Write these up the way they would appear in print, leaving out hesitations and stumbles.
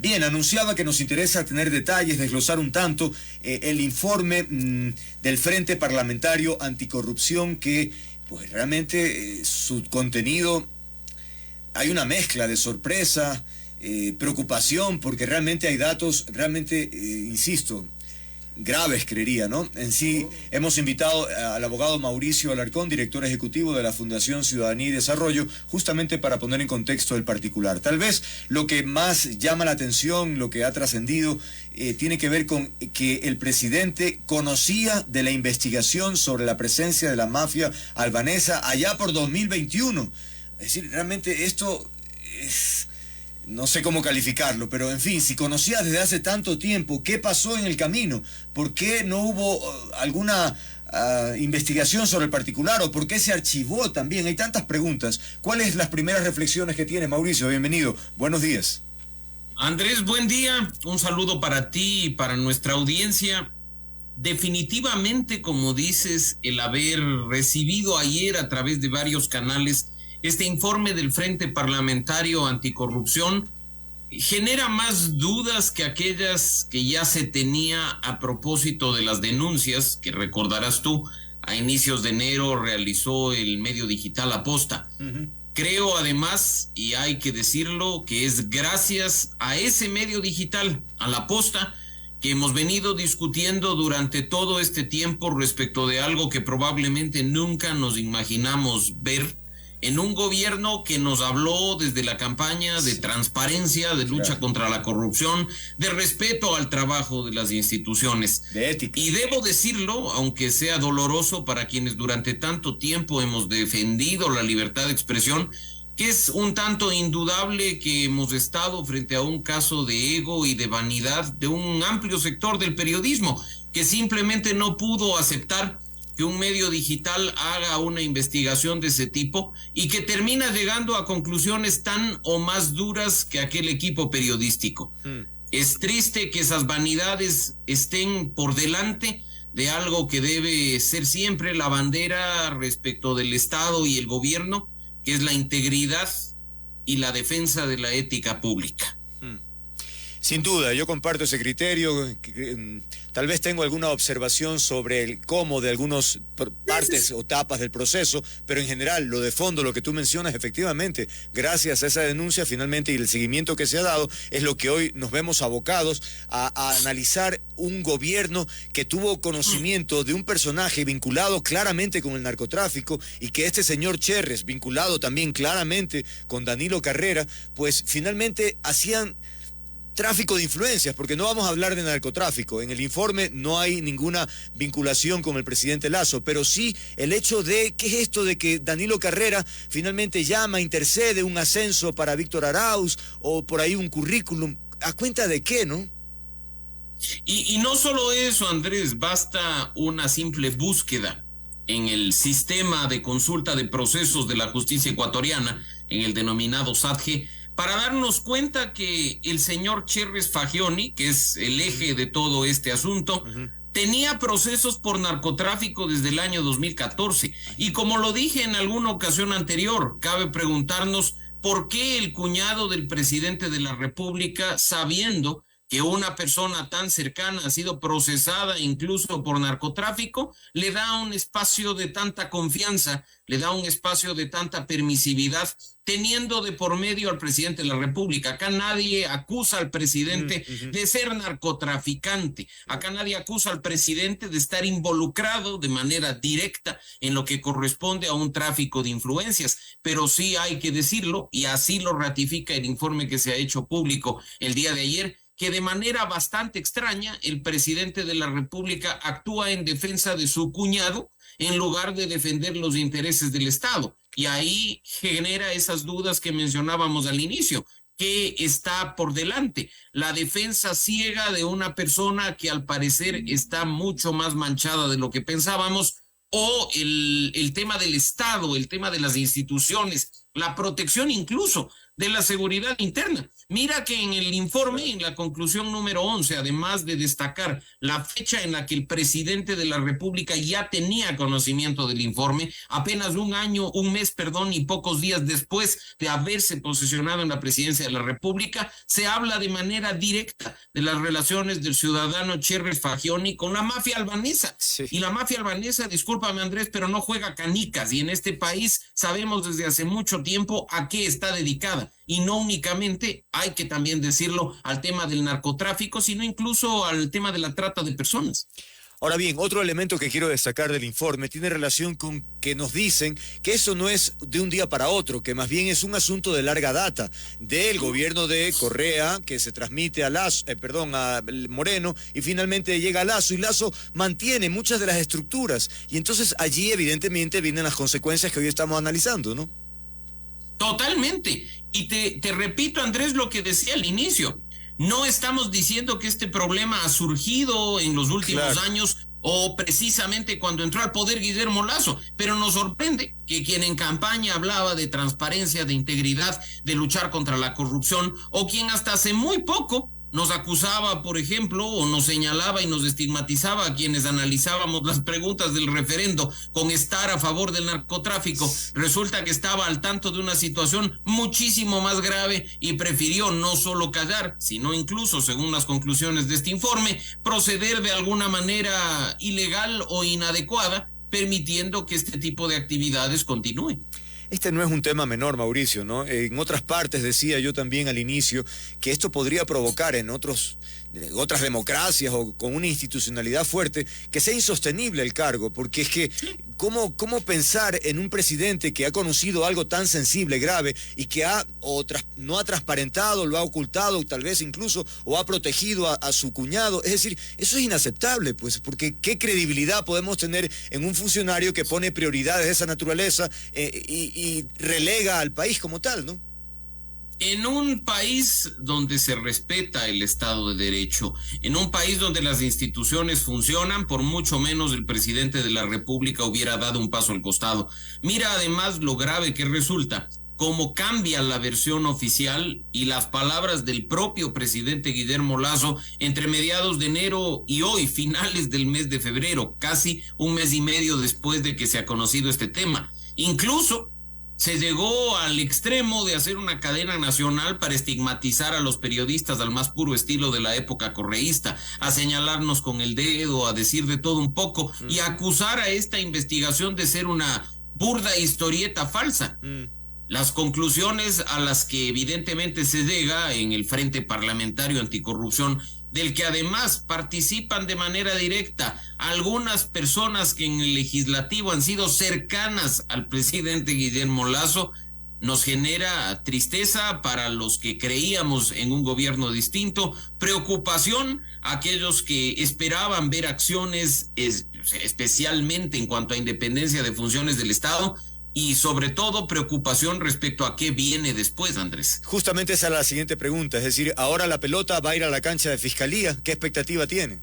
Bien, anunciaba que nos interesa tener detalles, desglosar un tanto el informe del Frente Parlamentario Anticorrupción que, pues realmente su contenido, hay una mezcla de sorpresa, preocupación, porque realmente hay datos, realmente, insisto, graves, creería, ¿no? En sí, hemos invitado al abogado Mauricio Alarcón, director ejecutivo de la Fundación Ciudadanía y Desarrollo, justamente para poner en contexto el particular. Tal vez lo que más llama la atención, lo que ha trascendido, tiene que ver con que el presidente conocía de la investigación sobre la presencia de la mafia albanesa allá por 2021. Es decir, realmente esto es... No sé cómo calificarlo, pero en fin, si conocías desde hace tanto tiempo, ¿qué pasó en el camino? ¿Por qué no hubo alguna investigación sobre el particular? ¿O por qué se archivó también? Hay tantas preguntas. ¿Cuáles las primeras reflexiones que tiene, Mauricio? Bienvenido. Buenos días. Andrés, buen día. Un saludo para ti y para nuestra audiencia. Definitivamente, como dices, el haber recibido ayer a través de varios canales este informe del Frente Parlamentario Anticorrupción genera más dudas que aquellas que ya se tenía a propósito de las denuncias que, recordarás tú, a inicios de enero realizó el medio digital Aposta. Creo además, y hay que decirlo, que es gracias a ese medio digital, a la Posta, que hemos venido discutiendo durante todo este tiempo respecto de algo que probablemente nunca nos imaginamos ver en un gobierno que nos habló desde la campaña de transparencia, de lucha contra la corrupción, de respeto al trabajo de las instituciones. De ética. Y debo decirlo, aunque sea doloroso para quienes durante tanto tiempo hemos defendido la libertad de expresión, que es un tanto indudable que hemos estado frente a un caso de ego y de vanidad de un amplio sector del periodismo, que simplemente no pudo aceptar que un medio digital haga una investigación de ese tipo y que termina llegando a conclusiones tan o más duras que aquel equipo periodístico. Es triste que esas vanidades estén por delante de algo que debe ser siempre la bandera respecto del Estado y el gobierno, que es la integridad y la defensa de la ética pública. Sin duda, yo comparto ese criterio. Tal vez tengo alguna observación sobre el cómo de algunas partes o etapas del proceso, pero en general, lo de fondo, lo que tú mencionas, efectivamente, gracias a esa denuncia finalmente y el seguimiento que se ha dado, es lo que hoy nos vemos abocados a analizar un gobierno que tuvo conocimiento de un personaje vinculado claramente con el narcotráfico y que este señor Cherres, vinculado también claramente con Danilo Carrera, pues finalmente hacían tráfico de influencias, porque no vamos a hablar de narcotráfico. En el informe no hay ninguna vinculación con el presidente Lasso, pero sí el hecho de, ¿qué es esto de que Danilo Carrera finalmente llama, intercede un ascenso para Víctor Arauz o por ahí un currículum? ¿A cuenta de qué, no? Y no solo eso, Andrés, basta una simple búsqueda en el sistema de consulta de procesos de la justicia ecuatoriana, en el denominado SATGE, para darnos cuenta que el señor Cherres Fagioni, que es el eje de todo este asunto, tenía procesos por narcotráfico desde el año 2014. Y como lo dije en alguna ocasión anterior, cabe preguntarnos por qué el cuñado del presidente de la República, sabiendo que una persona tan cercana ha sido procesada incluso por narcotráfico, le da un espacio de tanta confianza, le da un espacio de tanta permisividad, teniendo de por medio al presidente de la República. Acá nadie acusa al presidente de ser narcotraficante. Acá nadie acusa al presidente de estar involucrado de manera directa en lo que corresponde a un tráfico de influencias. Pero sí hay que decirlo, y así lo ratifica el informe que se ha hecho público el día de ayer, que de manera bastante extraña el presidente de la República actúa en defensa de su cuñado en lugar de defender los intereses del Estado. Y ahí genera esas dudas que mencionábamos al inicio. ¿Qué está por delante? La defensa ciega de una persona que al parecer está mucho más manchada de lo que pensábamos, o el tema del Estado, el tema de las instituciones, la protección incluso de la seguridad interna. Mira que en el informe, en la conclusión número 11, además de destacar la fecha en la que el presidente de la República ya tenía conocimiento del informe, apenas un mes, y pocos días después de haberse posesionado en la presidencia de la República, se habla de manera directa de las relaciones del ciudadano Cherres Fagioni con la mafia albanesa. Sí. Y la mafia albanesa, discúlpame Andrés, pero no juega canicas, y en este país sabemos desde hace mucho tiempo a qué está dedicada. Y no únicamente, hay que también decirlo, al tema del narcotráfico, sino incluso al tema de la trata de personas. Ahora bien, otro elemento que quiero destacar del informe tiene relación con que nos dicen que eso no es de un día para otro, que más bien es un asunto de larga data del gobierno de Correa, que se transmite a Moreno, y finalmente llega a Lasso, y Lasso mantiene muchas de las estructuras, y entonces allí evidentemente vienen las consecuencias que hoy estamos analizando, ¿no? Totalmente. Y te repito, Andrés, lo que decía al inicio. No estamos diciendo que este problema ha surgido en los últimos años o precisamente cuando entró al poder Guillermo Lasso, pero nos sorprende que quien en campaña hablaba de transparencia, de integridad, de luchar contra la corrupción, o quien hasta hace muy poco nos acusaba, por ejemplo, o nos señalaba y nos estigmatizaba a quienes analizábamos las preguntas del referendo con estar a favor del narcotráfico, resulta que estaba al tanto de una situación muchísimo más grave y prefirió no solo callar, sino incluso, según las conclusiones de este informe, proceder de alguna manera ilegal o inadecuada, permitiendo que este tipo de actividades continúen. Este no es un tema menor, Mauricio, ¿no? En otras partes decía yo también al inicio que esto podría provocar en otras democracias o con una institucionalidad fuerte que sea insostenible el cargo, porque es que ¿cómo pensar en un presidente que ha conocido algo tan sensible, grave, y que no ha transparentado, lo ha ocultado, tal vez incluso, o ha protegido a su cuñado? Es decir, eso es inaceptable, pues, porque ¿qué credibilidad podemos tener en un funcionario que pone prioridades de esa naturaleza y relega al país como tal, ¿no? En un país donde se respeta el Estado de Derecho, en un país donde las instituciones funcionan, por mucho menos el presidente de la República hubiera dado un paso al costado. Mira además lo grave que resulta, cómo cambia la versión oficial y las palabras del propio presidente Guillermo Lasso entre mediados de enero y hoy, finales del mes de febrero, casi un mes y medio después de que se ha conocido este tema. Incluso se llegó al extremo de hacer una cadena nacional para estigmatizar a los periodistas al más puro estilo de la época correísta, a señalarnos con el dedo, a decir de todo un poco y a acusar a esta investigación de ser una burda historieta falsa. Las conclusiones a las que evidentemente se llega en el Frente Parlamentario Anticorrupción, del que además participan de manera directa algunas personas que en el legislativo han sido cercanas al presidente Guillermo Lasso, nos genera tristeza para los que creíamos en un gobierno distinto, preocupación a aquellos que esperaban ver acciones especialmente en cuanto a independencia de funciones del Estado, y sobre todo preocupación respecto a qué viene después, Andrés. Justamente esa es la siguiente pregunta, es decir, ahora la pelota va a ir a la cancha de Fiscalía, ¿qué expectativa tiene?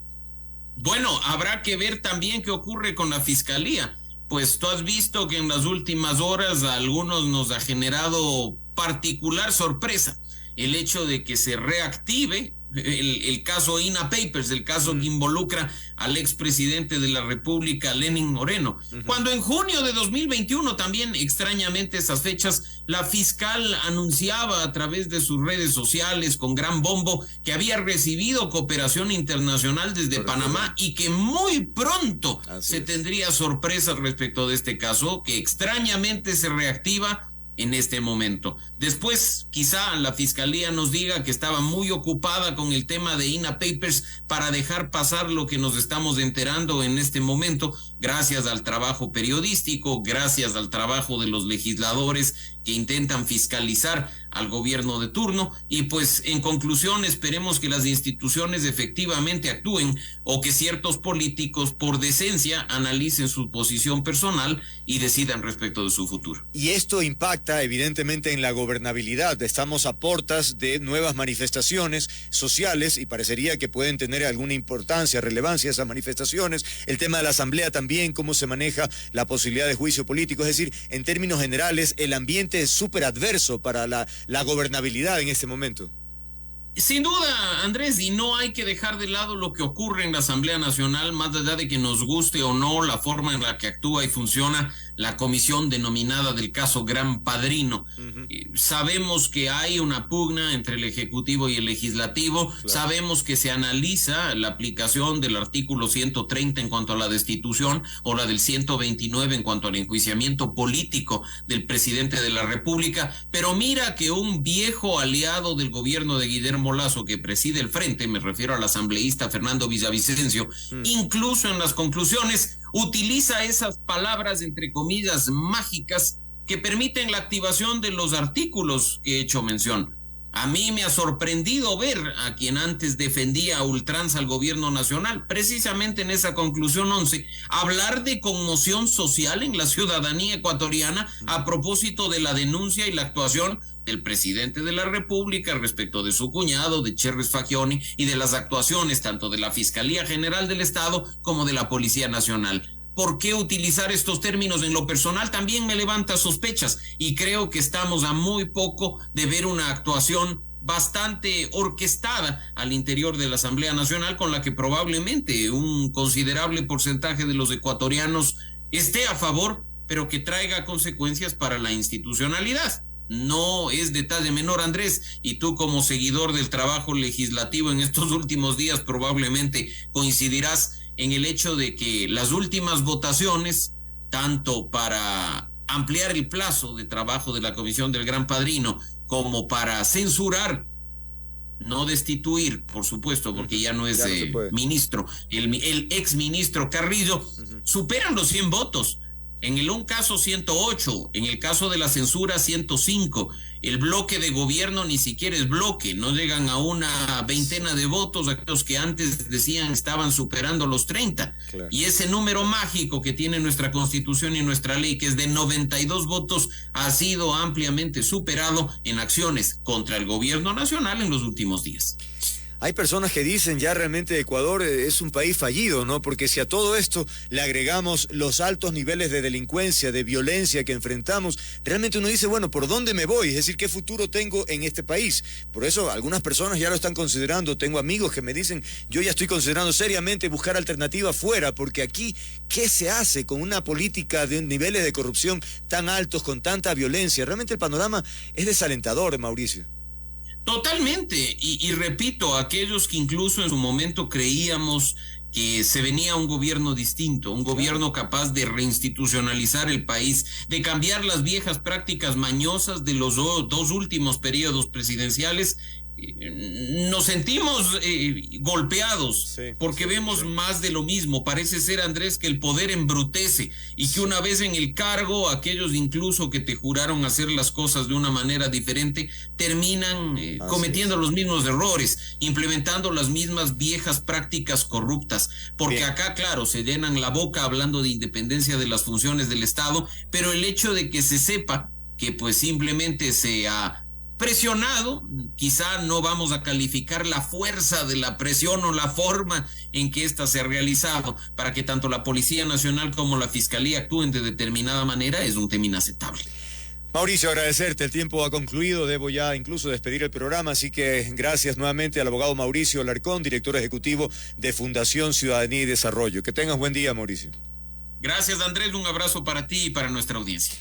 Bueno, habrá que ver también qué ocurre con la Fiscalía, pues tú has visto que en las últimas horas a algunos nos ha generado particular sorpresa el hecho de que se reactive el caso INA Papers, el caso que involucra al expresidente de la República, Lenín Moreno. Cuando en junio de 2021, también extrañamente esas fechas, la fiscal anunciaba a través de sus redes sociales con gran bombo que había recibido cooperación internacional desde Panamá y que muy pronto se tendría sorpresas respecto de este caso, que extrañamente se reactiva en este momento. Después, quizá la Fiscalía nos diga que estaba muy ocupada con el tema de INA Papers para dejar pasar lo que nos estamos enterando en este momento, gracias al trabajo periodístico, gracias al trabajo de los legisladores que intentan fiscalizar al gobierno de turno, y pues en conclusión esperemos que las instituciones efectivamente actúen o que ciertos políticos por decencia analicen su posición personal y decidan respecto de su futuro. Y esto impacta evidentemente en la gobernabilidad. Estamos a puertas de nuevas manifestaciones sociales y parecería que pueden tener alguna importancia, relevancia esas manifestaciones. El tema de la asamblea también, cómo se maneja la posibilidad de juicio político, es decir, en términos generales el ambiente es súper adverso para la gobernabilidad en este momento. Sin duda, Andrés, y no hay que dejar de lado lo que ocurre en la Asamblea Nacional, más allá de que nos guste o no la forma en la que actúa y funciona la comisión denominada del caso Gran Padrino. Sabemos que hay una pugna entre el Ejecutivo y el Legislativo, claro. Sabemos que se analiza la aplicación del artículo 130 en cuanto a la destitución o la del 129 en cuanto al enjuiciamiento político del presidente de la República, pero mira que un viejo aliado del gobierno de Guillermo Lasso, que preside el frente, me refiero al asambleísta Fernando Villavicencio, incluso en las conclusiones utiliza esas palabras entre comillas mágicas que permiten la activación de los artículos que he hecho mención. A mí me ha sorprendido ver a quien antes defendía a ultranza al gobierno nacional, precisamente en esa conclusión 11, hablar de conmoción social en la ciudadanía ecuatoriana a propósito de la denuncia y la actuación del presidente de la República respecto de su cuñado, de Cherres Fagioni, y de las actuaciones tanto de la Fiscalía General del Estado como de la Policía Nacional. ¿Por qué utilizar estos términos? En lo personal también me levanta sospechas y creo que estamos a muy poco de ver una actuación bastante orquestada al interior de la Asamblea Nacional, con la que probablemente un considerable porcentaje de los ecuatorianos esté a favor, pero que traiga consecuencias para la institucionalidad. No es detalle menor, Andrés, y tú como seguidor del trabajo legislativo en estos últimos días probablemente coincidirás en el hecho de que las últimas votaciones, tanto para ampliar el plazo de trabajo de la Comisión del Gran Padrino como para censurar, no destituir, por supuesto, porque ya no es ministro, el ex ministro Carrillo, superan los 100 votos. En el un caso 108, en el caso de la censura 105, el bloque de gobierno ni siquiera es bloque, no llegan a una veintena de votos, aquellos que antes decían estaban superando los 30. Claro. Y ese número mágico que tiene nuestra Constitución y nuestra ley, que es de 92 votos, ha sido ampliamente superado en acciones contra el gobierno nacional en los últimos días. Hay personas que dicen ya realmente Ecuador es un país fallido, ¿no? Porque si a todo esto le agregamos los altos niveles de delincuencia, de violencia que enfrentamos, realmente uno dice, bueno, ¿por dónde me voy? Es decir, ¿qué futuro tengo en este país? Por eso algunas personas ya lo están considerando. Tengo amigos que me dicen, yo ya estoy considerando seriamente buscar alternativas fuera, porque aquí, ¿qué se hace con una política de niveles de corrupción tan altos, con tanta violencia? Realmente el panorama es desalentador, Mauricio. Totalmente, y repito, aquellos que incluso en su momento creíamos que se venía un gobierno distinto, un gobierno capaz de reinstitucionalizar el país, de cambiar las viejas prácticas mañosas de los dos últimos periodos presidenciales, nos sentimos golpeados, porque vemos más de lo mismo. Parece ser, Andrés, que el poder embrutece y que una vez en el cargo, aquellos incluso que te juraron hacer las cosas de una manera diferente, terminan cometiendo los mismos errores, implementando las mismas viejas prácticas corruptas, porque acá, claro, se llenan la boca hablando de independencia de las funciones del Estado, pero el hecho de que se sepa que pues simplemente se ha presionado, quizá no vamos a calificar la fuerza de la presión o la forma en que ésta se ha realizado para que tanto la Policía Nacional como la Fiscalía actúen de determinada manera, es un tema inaceptable. Mauricio, agradecerte, el tiempo ha concluido, debo ya incluso despedir el programa, así que gracias nuevamente al abogado Mauricio Alarcón, director ejecutivo de Fundación Ciudadanía y Desarrollo. Que tengas buen día, Mauricio. Gracias, Andrés, un abrazo para ti y para nuestra audiencia.